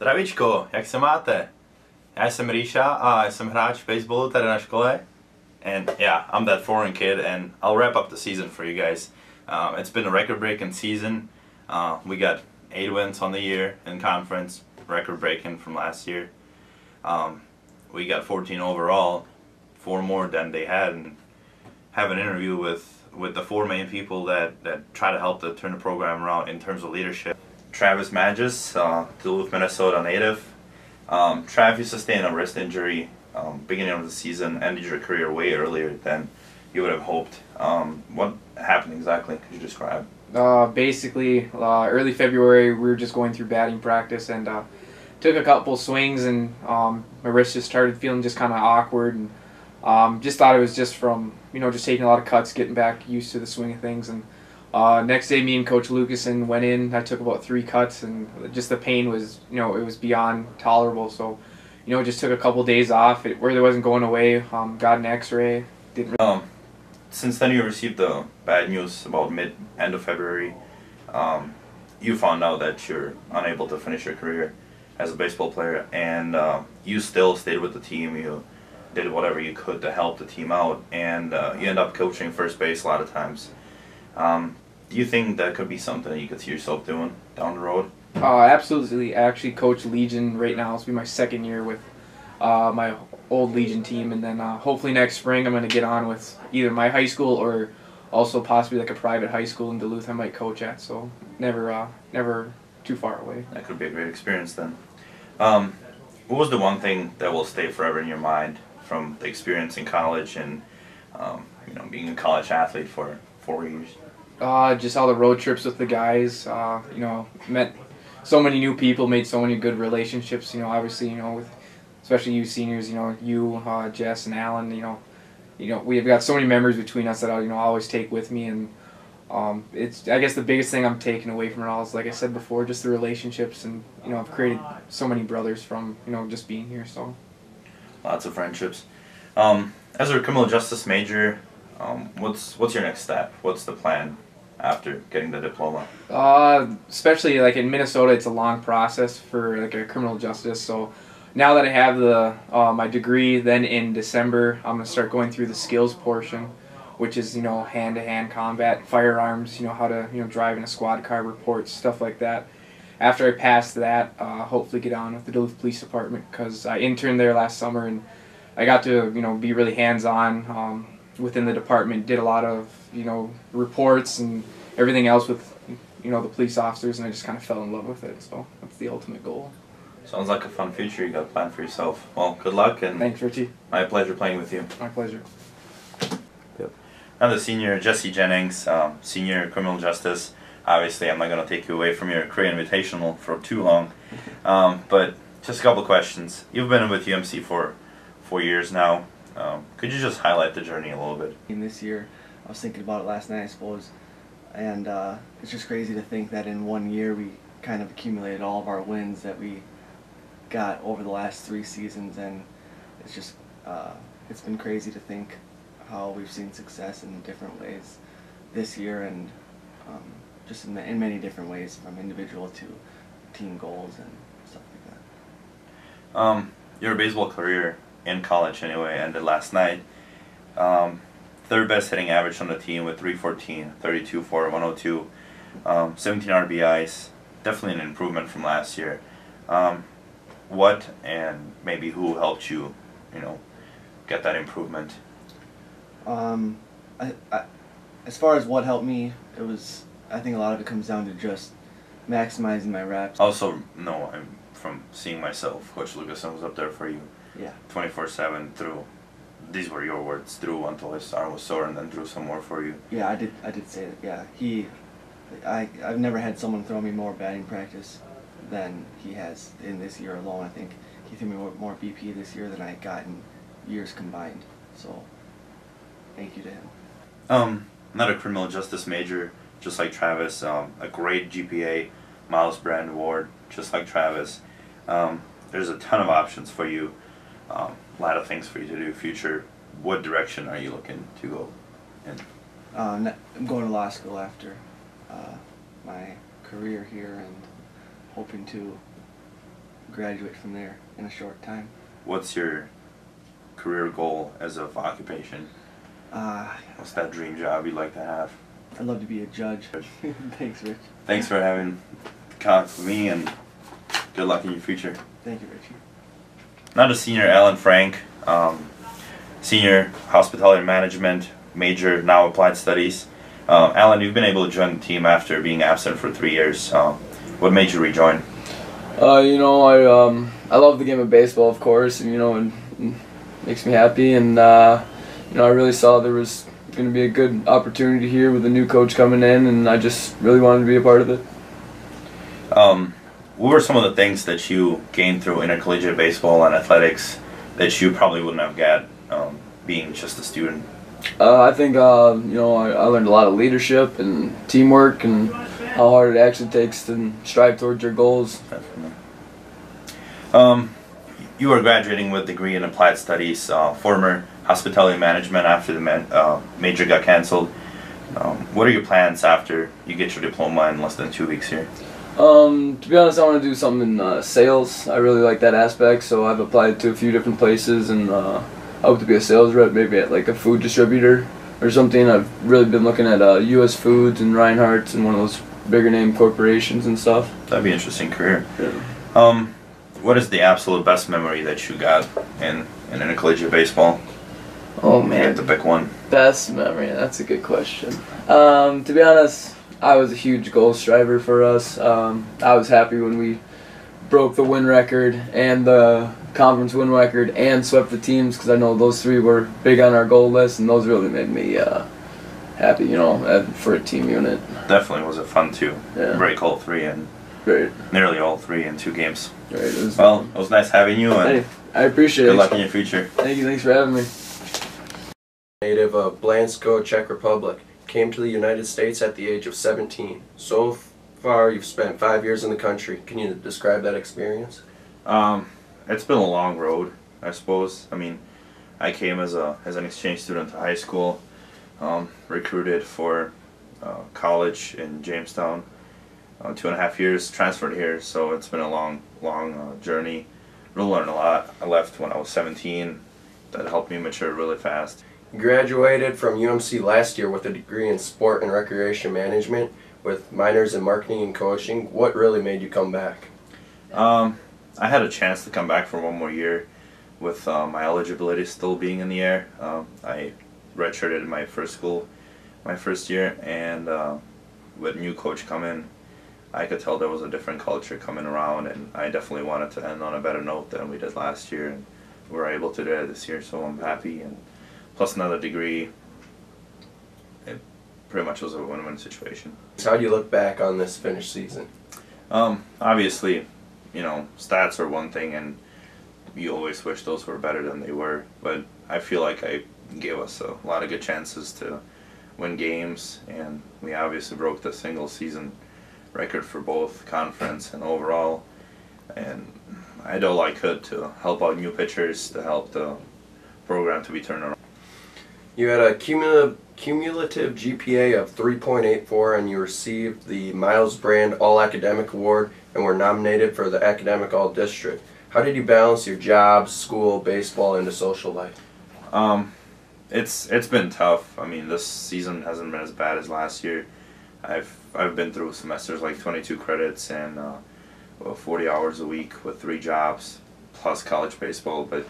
Zdravíčko, jak se máte? Já jsem Ríša a jsem hráč baseballu tady na škole. And yeah, I'm that foreign kid, and I'll wrap up the season for you guys. It's been a record-breaking season. We got 8 wins on the year in conference, record-breaking from last year. We got 14 overall, 4 more than they had, and have an interview with the 4 main people that try to help to turn the program around in terms of leadership. Travis Magis, Duluth, Minnesota native. Trav, you sustained a wrist injury beginning of the season, ended your career way earlier than you would have hoped. What happened exactly? Could you describe? Basically, early February, we were just going through batting practice and took a couple swings, and my wrist just started feeling just kind of awkward, and just thought it was just from just taking a lot of cuts, getting back used to the swing of things. And next day, me and Coach Lucasen went in. I took about 3 cuts, and just the pain was it was beyond tolerable. So just took a couple days off. It really wasn't going away. Got an X-ray. Since then, you received the bad news about end of February. You found out that you're unable to finish your career as a baseball player, and you still stayed with the team. You did whatever you could to help the team out, and you end up coaching first base a lot of times. Do you think that could be something that you could see yourself doing down the road? Absolutely. I actually coach Legion right now. It's be my 2nd year with my old Legion team, and then hopefully next spring I'm going to get on with either my high school or also possibly like a private high school in Duluth I might coach at. So never too far away. That could be a great experience then. What was the one thing that will stay forever in your mind from the experience in college and being a college athlete for 4 years? Just all the road trips with the guys. Met so many new people, made so many good relationships. Obviously, with especially you seniors. You, Jess, and Alan. We've got so many memories between us that I'll always take with me, and it's I guess the biggest thing I'm taking away from it all is, like I said before, just the relationships, and I've created so many brothers from just being here. So lots of friendships. As a criminal justice major, what's your next step? What's the plan after getting the diploma? Especially like in Minnesota, it's a long process for like a criminal justice. So now that I have the my degree, then in December I'm gonna start going through the skills portion, which is hand-to-hand combat, firearms, how to drive in a squad car, reports, stuff like that. After I pass that, hopefully get on with the Duluth Police Department, because I interned there last summer and I got to be really hands-on within the department. Did a lot of reports and everything else with the police officers, and I just kind of fell in love with it. So that's the ultimate goal. Sounds like a fun future you got planned for yourself. Well, good luck, and thanks, Richie. My pleasure playing with you. My pleasure. Yep. Now the senior Jesse Jennings, senior criminal justice. Obviously, I'm not going to take you away from your career invitational for too long, but just a couple of questions. You've been with UMC for 4 years now. Could you just highlight the journey a little bit? In this year, I was thinking about it last night, I suppose, and it's just crazy to think that in 1 year we kind of accumulated all of our wins that we got over the last 3 seasons, and it's just it's been crazy to think how we've seen success in different ways this year, and just in many different ways, from individual to team goals and stuff like that. Your baseball career in college anyway ended last night. 3rd best hitting average on the team with 314, 32 for 102, 17 RBIs. Definitely an improvement from last year. What and maybe who helped you, get that improvement? As far as what helped me, I think a lot of it comes down to just maximizing my reps. Also, no, I'm from seeing myself. Coach Lucasen was up there for you. Yeah. 24/7 through. These were your words. Through until his arm was sore, and then threw some more for you. Yeah, I did say that. Yeah, I've never had someone throw me more batting practice than he has in this year alone. I think he threw me more BP this year than I got in years combined. So, thank you to him. Another criminal justice major, just like Travis. A great GPA, Miles Brand Award, just like Travis. There's a ton of options for you. A lot of things for you to do future. What direction are you looking to go in? I'm going to law school after my career here, and hoping to graduate from there in a short time. What's your career goal as of occupation? Uh, What's that dream job you'd like to have? I'd love to be a judge. Thanks, Rich. Thanks for having contact with me, and good luck in your future. Thank you, Richie. Now to senior Alan Frank, senior hospitality management, major now applied studies. Alan, you've been able to join the team after being absent for 3 years. What made you rejoin? I love the game of baseball, of course, and it makes me happy. And I really saw there was going to be a good opportunity here with a new coach coming in, and I just really wanted to be a part of it. What were some of the things that you gained through intercollegiate baseball and athletics that you probably wouldn't have got being just a student? I think I learned a lot of leadership and teamwork and how hard it actually takes to strive towards your goals. Definitely. You are graduating with a degree in applied studies, former hospitality management after the major got canceled. What are your plans after you get your diploma in less than 2 weeks here? To be honest, I want to do something in sales. I really like that aspect, so I've applied to a few different places, and I hope to be a sales rep, maybe at like a food distributor or something. I've really been looking at U.S. Foods and Reinhardt's and one of those bigger name corporations and stuff. That'd be an interesting career. Yeah. What is the absolute best memory that you got in intercollegiate baseball? Oh You man, have to pick one. best memory. That's a good question. To be honest, I was a huge goal striver for us. I was happy when we broke the win record and the conference win record and swept the teams, because I know those three were big on our goal list, and those really made me happy, for a team unit. Definitely was it fun to Yeah. break all three and Right. nearly all three in 2 games. Right. It was nice having you, and hey, I appreciate good it. luck in your future. Thank you. Thanks for having me. Native of Blansko, Czech Republic, came to the United States at the age of 17. So far, you've spent 5 years in the country. Can you describe that experience? It's been a long road, I suppose. I mean, I came as an exchange student to high school, recruited for college in Jamestown, 2.5 years, transferred here. So it's been a long journey. Really learned a lot. I left when I was 17. That helped me mature really fast. You graduated from UMC last year with a degree in sport and recreation management with minors in marketing and coaching. What really made you come back? I had a chance to come back for 1 more year with my eligibility still being in the air. I redshirted in my first year, and with new coach coming, I could tell there was a different culture coming around, and I definitely wanted to end on a better note than we did last year, and we were able to do it this year, so I'm happy. And plus another degree, it pretty much was a win-win situation. So how do you look back on this finished season? Obviously, stats are one thing, and you always wish those were better than they were, but I feel like I gave us a lot of good chances to win games, and we obviously broke the single season record for both conference and overall, and I did all I could to help out new pitchers, to help the program to be turned around. You had a cumulative GPA of 3.84, and you received the Miles Brand All-Academic Award and were nominated for the Academic All-District. How did you balance your job, school, baseball, and the social life? It's been tough. I mean, this season hasn't been as bad as last year. I've been through semesters like 22 credits and 40 hours a week with 3 jobs plus college baseball, but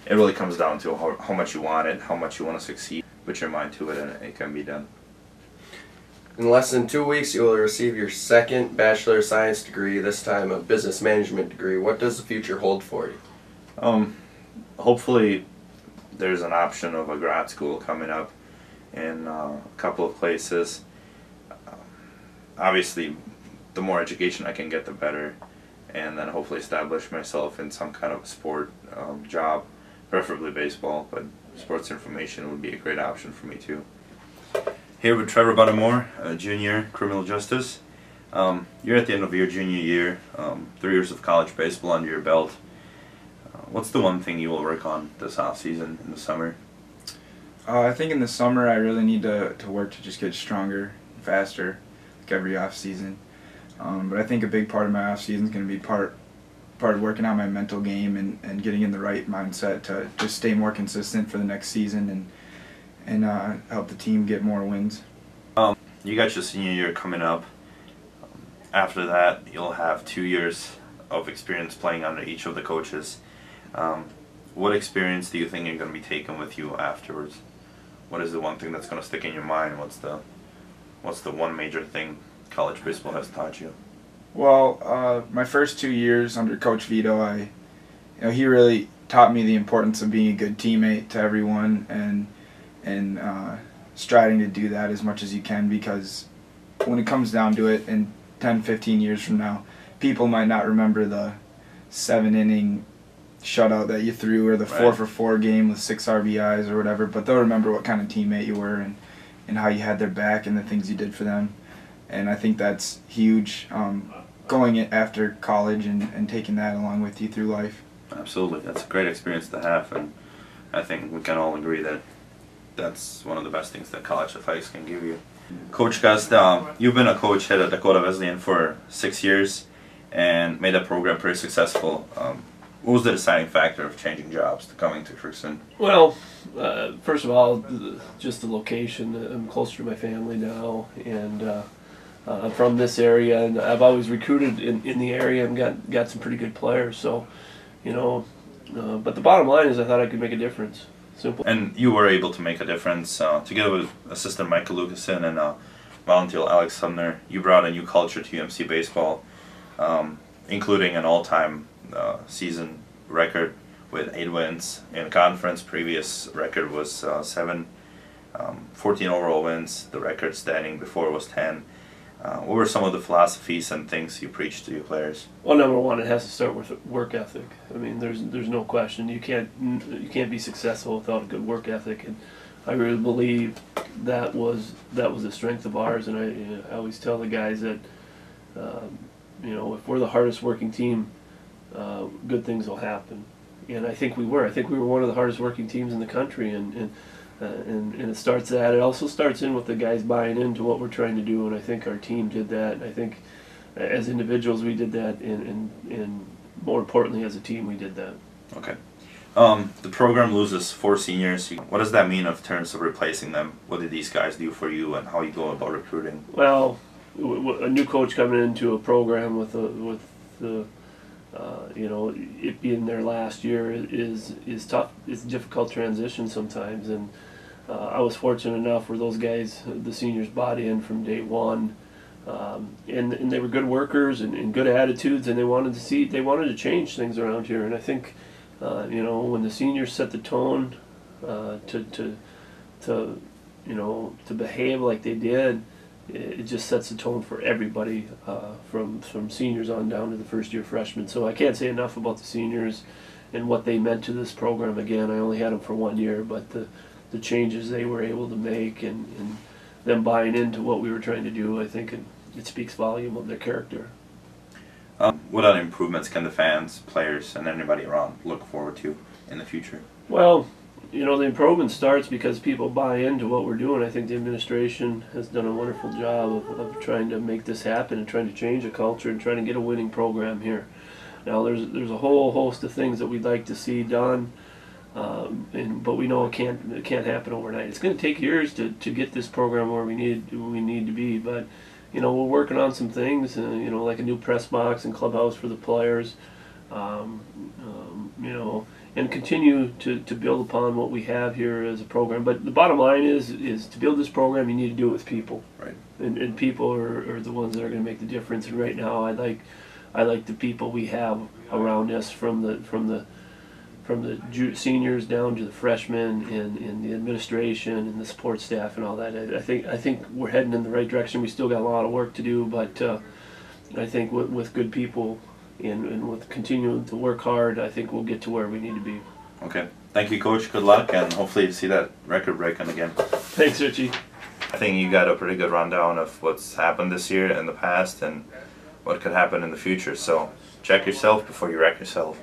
it really comes down to how much you want it, how much you want to succeed. Put your mind to it, and it can be done. In less than 2 weeks, you will receive your second Bachelor of Science degree, this time a business management degree. What does the future hold for you? Hopefully there's an option of a grad school coming up in a couple of places. Obviously, the more education I can get, the better, and then hopefully establish myself in some kind of sport job, preferably baseball, but sports information would be a great option for me too. Here with Trevor Buttermore, a junior criminal justice. You're at the end of your junior year, 3 years of college baseball under your belt. What's the one thing you will work on this off season in the summer? I think in the summer I really need to work to just get stronger, faster, like every off season. But I think a big part of my off season is going to be part of working on my mental game and getting in the right mindset to just stay more consistent for the next season and help the team get more wins. You got your senior year coming up. After that, you'll have 2 years of experience playing under each of the coaches. What experience do you think you're going to be taking with you afterwards? What is the one thing that's going to stick in your mind? What's the one major thing college baseball has taught you? Well, my first 2 years under Coach Vito, he really taught me the importance of being a good teammate to everyone and striving to do that as much as you can, because when it comes down to it, in 10, 15 years from now, people might not remember the 7-inning shutout that you threw or the 4-for-4 game with 6 RBIs or whatever, but they'll remember what kind of teammate you were and how you had their back and the things you did for them. And I think that's huge, going after college and taking that along with you through life. Absolutely. That's a great experience to have, and I think we can all agree that that's one of the best things that college athletics can give you. Coach Gust, you've been a coach at Dakota Wesleyan for 6 years and made that program pretty successful. What was the deciding factor of changing jobs to coming to Crookston? Well, first of all, just the location. I'm closer to my family now, and I'm from this area, and I've always recruited in the area and got some pretty good players. So, but the bottom line is I thought I could make a difference. Simple. And you were able to make a difference. Together with assistant Michael Lucasen and volunteer Alex Sumner, you brought a new culture to UMC Baseball, including an all-time season record with 8 wins in conference. Previous record was 7, 14 overall wins. The record standing before was 10. What were some of the philosophies and things you preached to your players? Well, number one, it has to start with work ethic. I mean, there's no question. You can't be successful without a good work ethic, and I really believe that was a strength of ours. And I always tell the guys that if we're the hardest working team, good things will happen. And I think we were. I think we were one of the hardest working teams in the country, and it starts that. It also starts in with the guys buying into what we're trying to do, and I think our team did that. I think as individuals we did that, and more importantly as a team we did that. Okay. The program loses 4 seniors. What does that mean in terms of replacing them? What did these guys do for you, and how you go about recruiting? Well, a new coach coming into a program with the it being their last year is tough. It's a difficult transition sometimes, and I was fortunate enough where those guys, the seniors, bought in from day one, and they were good workers and good attitudes, and they wanted to change things around here. And I think when the seniors set the tone to behave like they did, it just sets the tone for everybody, from seniors on down to the first-year freshmen. So I can't say enough about the seniors and what they meant to this program. Again, I only had them for 1 year, but the changes they were able to make and them buying into what we were trying to do, I think it speaks volume of their character. What other improvements can the fans, players, and anybody around look forward to in the future? Well, the improvement starts because people buy into what we're doing. I think the administration has done a wonderful job of trying to make this happen and trying to change a culture and trying to get a winning program here. Now, there's a whole host of things that we'd like to see done, but we know it can't happen overnight. It's going to take years to get this program where we need to be. But we're working on some things, like a new press box and clubhouse for the players. And continue to build upon what we have here as a program. But the bottom line is to build this program, you need to do it with people. Right. And people are the ones that are going to make the difference. And right now, I like the people we have around us, from the seniors down to the freshmen and the administration and the support staff and all that. I think we're heading in the right direction. We still got a lot of work to do, but I think with good people and with continuing to work hard, I think we'll get to where we need to be. Okay. Thank you, Coach. Good luck, and hopefully you see that record breaking again. Thanks, Richie. I think you got a pretty good rundown of what's happened this year in the past and what could happen in the future. So check yourself before you wreck yourself.